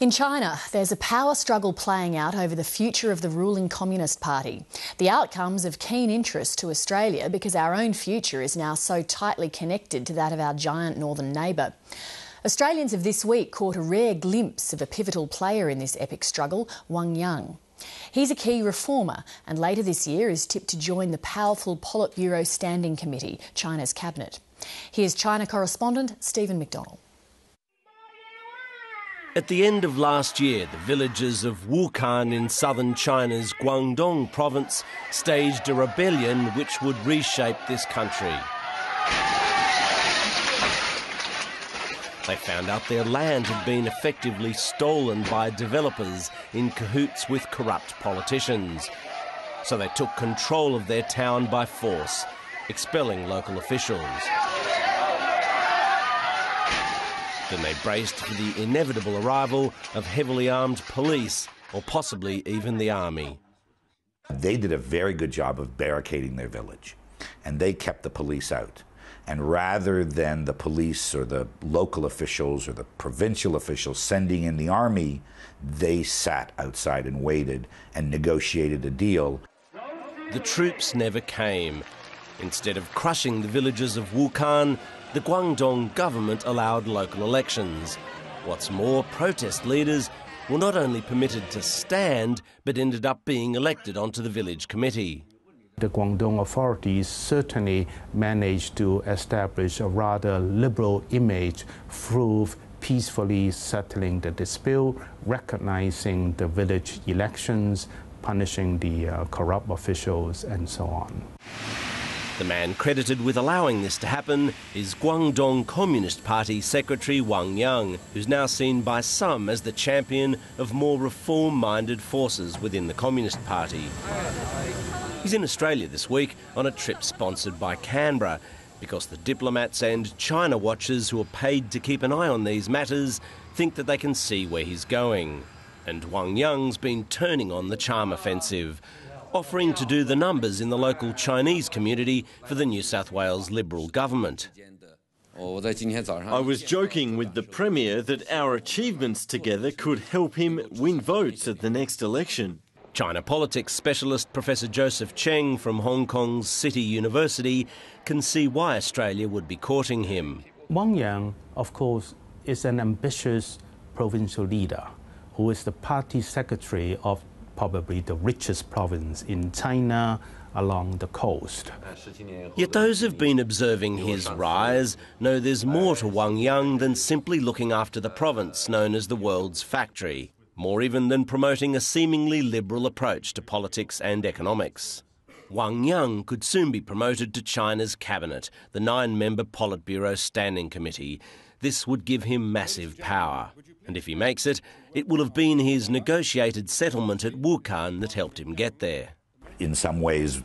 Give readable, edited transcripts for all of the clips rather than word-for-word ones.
In China, there's a power struggle playing out over the future of the ruling Communist Party. The outcome's of keen interest to Australia because our own future is now so tightly connected to that of our giant northern neighbour. Australians have this week caught a rare glimpse of a pivotal player in this epic struggle, Wang Yang. He's a key reformer and later this year is tipped to join the powerful Politburo Standing Committee, China's cabinet. Here's China correspondent Stephen McDonald. At the end of last year, the villagers of Wukan in southern China's Guangdong Province staged a rebellion which would reshape this country. They found out their land had been effectively stolen by developers in cahoots with corrupt politicians. So they took control of their town by force, expelling local officials. Then they braced for the inevitable arrival of heavily armed police, or possibly even the army. They did a very good job of barricading their village, and they kept the police out. And rather than the police or the local officials or the provincial officials sending in the army, they sat outside and waited and negotiated a deal. The troops never came. Instead of crushing the villagers of Wukan, the Guangdong government allowed local elections. What's more, protest leaders were not only permitted to stand, but ended up being elected onto the village committee. The Guangdong authorities certainly managed to establish a rather liberal image through peacefully settling the dispute, recognizing the village elections, punishing the corrupt officials, and so on. The man credited with allowing this to happen is Guangdong Communist Party Secretary Wang Yang, who's now seen by some as the champion of more reform-minded forces within the Communist Party. He's in Australia this week on a trip sponsored by Canberra because the diplomats and China watchers who are paid to keep an eye on these matters think that they can see where he's going. And Wang Yang's been turning on the charm offensive, offering to do the numbers in the local Chinese community for the New South Wales Liberal government. I was joking with the Premier that our achievements together could help him win votes at the next election. China politics specialist Professor Joseph Cheng from Hong Kong's City University can see why Australia would be courting him. Wang Yang, of course, is an ambitious provincial leader who is the party secretary of probably the richest province in China along the coast. Yet those who've been observing his rise know there's more to Wang Yang than simply looking after the province known as the world's factory, more even than promoting a seemingly liberal approach to politics and economics. Wang Yang could soon be promoted to China's cabinet, the 9-member Politburo Standing Committee. This would give him massive power. And if he makes it, it will have been his negotiated settlement at Wukan that helped him get there. In some ways,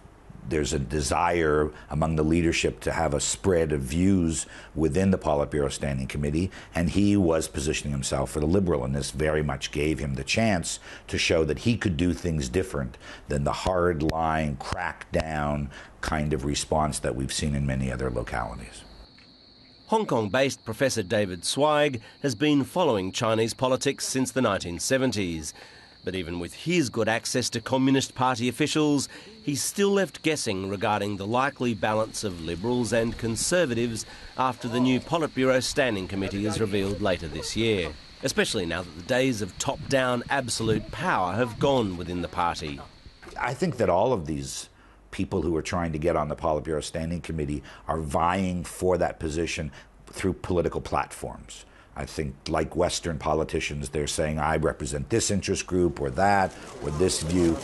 there's a desire among the leadership to have a spread of views within the Politburo Standing Committee, and he was positioning himself for the Liberal, and this very much gave him the chance to show that he could do things different than the hard-line, crack-down kind of response that we've seen in many other localities. Hong Kong-based Professor David Zweig has been following Chinese politics since the 1970s. But even with his good access to Communist Party officials, he's still left guessing regarding the likely balance of Liberals and Conservatives after the new Politburo Standing Committee is revealed later this year, especially now that the days of top-down absolute power have gone within the party. I think that all of these people who are trying to get on the Politburo Standing Committee are vying for that position through political platforms. I think, like Western politicians, they're saying, I represent this interest group or that, or this view.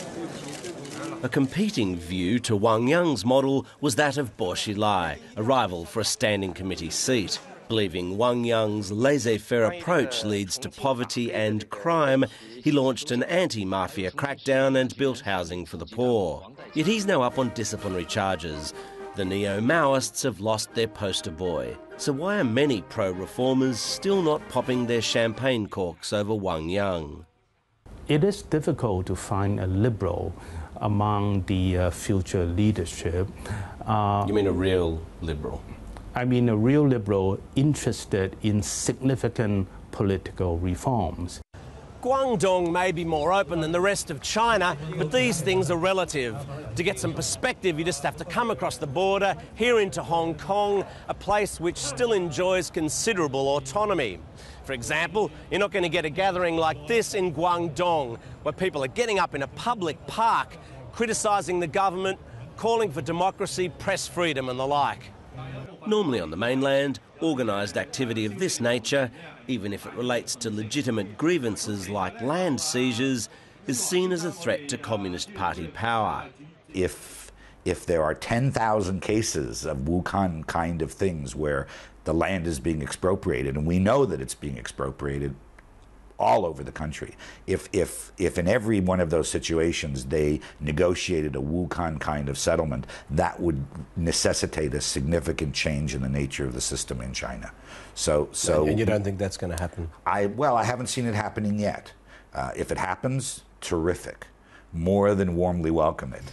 A competing view to Wang Yang's model was that of Bo Xilai, a rival for a standing committee seat. Believing Wang Yang's laissez-faire approach leads to poverty and crime, he launched an anti-mafia crackdown and built housing for the poor. Yet he's now up on disciplinary charges. The neo-Maoists have lost their poster boy. So why are many pro-reformers still not popping their champagne corks over Wang Yang? It is difficult to find a liberal among the future leadership. You mean a real liberal? I mean a real liberal interested in significant political reforms. Guangdong may be more open than the rest of China, but these things are relative. To get some perspective, you just have to come across the border, here into Hong Kong, a place which still enjoys considerable autonomy. For example, you're not going to get a gathering like this in Guangdong, where people are getting up in a public park, criticising the government, calling for democracy, press freedom and the like. Normally on the mainland, organised activity of this nature, even if it relates to legitimate grievances like land seizures, is seen as a threat to Communist Party power. If there are 10,000 cases of Wuhan kind of things where the land is being expropriated, and we know that it's being expropriated all over the country, if in every one of those situations they negotiated a Wuhan kind of settlement, that would necessitate a significant change in the nature of the system in China. And you don't think that's going to happen? I haven't seen it happening yet. If it happens, terrific. More than warmly welcome it.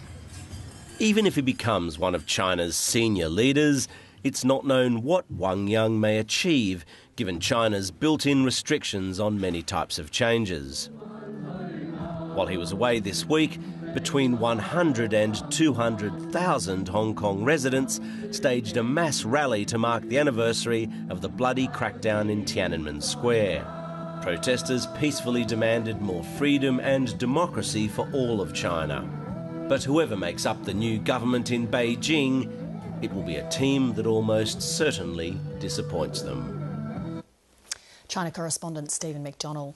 Even if he becomes one of China's senior leaders, it's not known what Wang Yang may achieve, given China's built-in restrictions on many types of changes. While he was away this week, between 100 and 200,000 Hong Kong residents staged a mass rally to mark the anniversary of the bloody crackdown in Tiananmen Square. Protesters peacefully demanded more freedom and democracy for all of China. But whoever makes up the new government in Beijing, it will be a team that almost certainly disappoints them. China correspondent Stephen McDonnell.